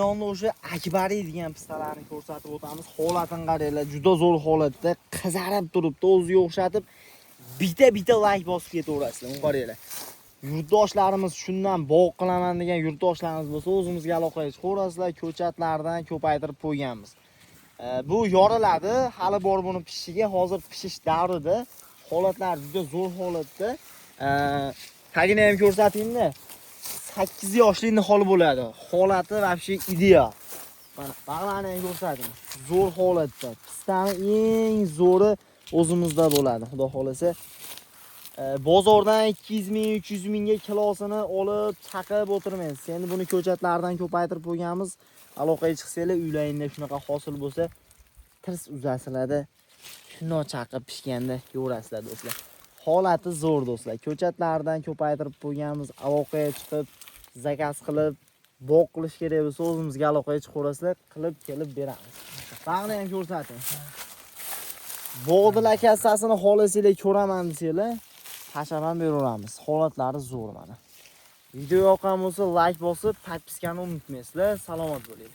Yonda o'sha akbariy degan pistalarni ko'rsatib o'tamiz. Holatini qaranglar, juda zo'r holatda, qizarib turibdi, o'ziga o'xshatib bitta like bosib ketaverasizlar. Uni qaranglar. Yurtdoshlarimiz shundan bog' qilaman degan yurtdoshlarimiz bo'lsa, o'zimizga aloqaga chiqaverasizlar. Ko'chatlardan ko'paytirib qo'yganmiz. Bu yoriladi, hali bor buni pishishiga, hozir pishish davrida. Holatlar juda zo'r holatda. Tagini ham ko'rsatingda. 8 yoshli nihol bo'ladi. Holati вообще ideal. Mana bag'larni ham ko'rsating. Zo'r holatda. Pistani eng zo'ri o'zimizda bo'ladi. Xudo xolasa, bozordan 200 ming, 300 mingga kilosini olib chaqib o'tirmaysiz. Endi buni ko'chatlardan ko'paytirib qo'yganmiz. Aloqaga chiqsanglar, uylaringda shunaqa hosil bo'lsa, tirs uzasizlarda. Shundoq chaqib pishganda ko'rasizlar do'stlar. Holati zo'r do'stlar. Ko'chatlardan ko'paytirib qo'yganmiz. Aloqaga chiqib, zakaz qilib, bog' qilish kerak bo'lsa, o'zimizga aloqaga chiqaverasizlar, qilib kelib beramiz. Bag'ni ham ko'rsating. Bog'dilar kassasini xohlasanglar ko'raman desanglar, tashlab ham beraveramiz. Holatlari zo'r mana. Video yoqqan bo'lsa like bosib, podpiskani unutmaysizlar. Salomat bo'ling.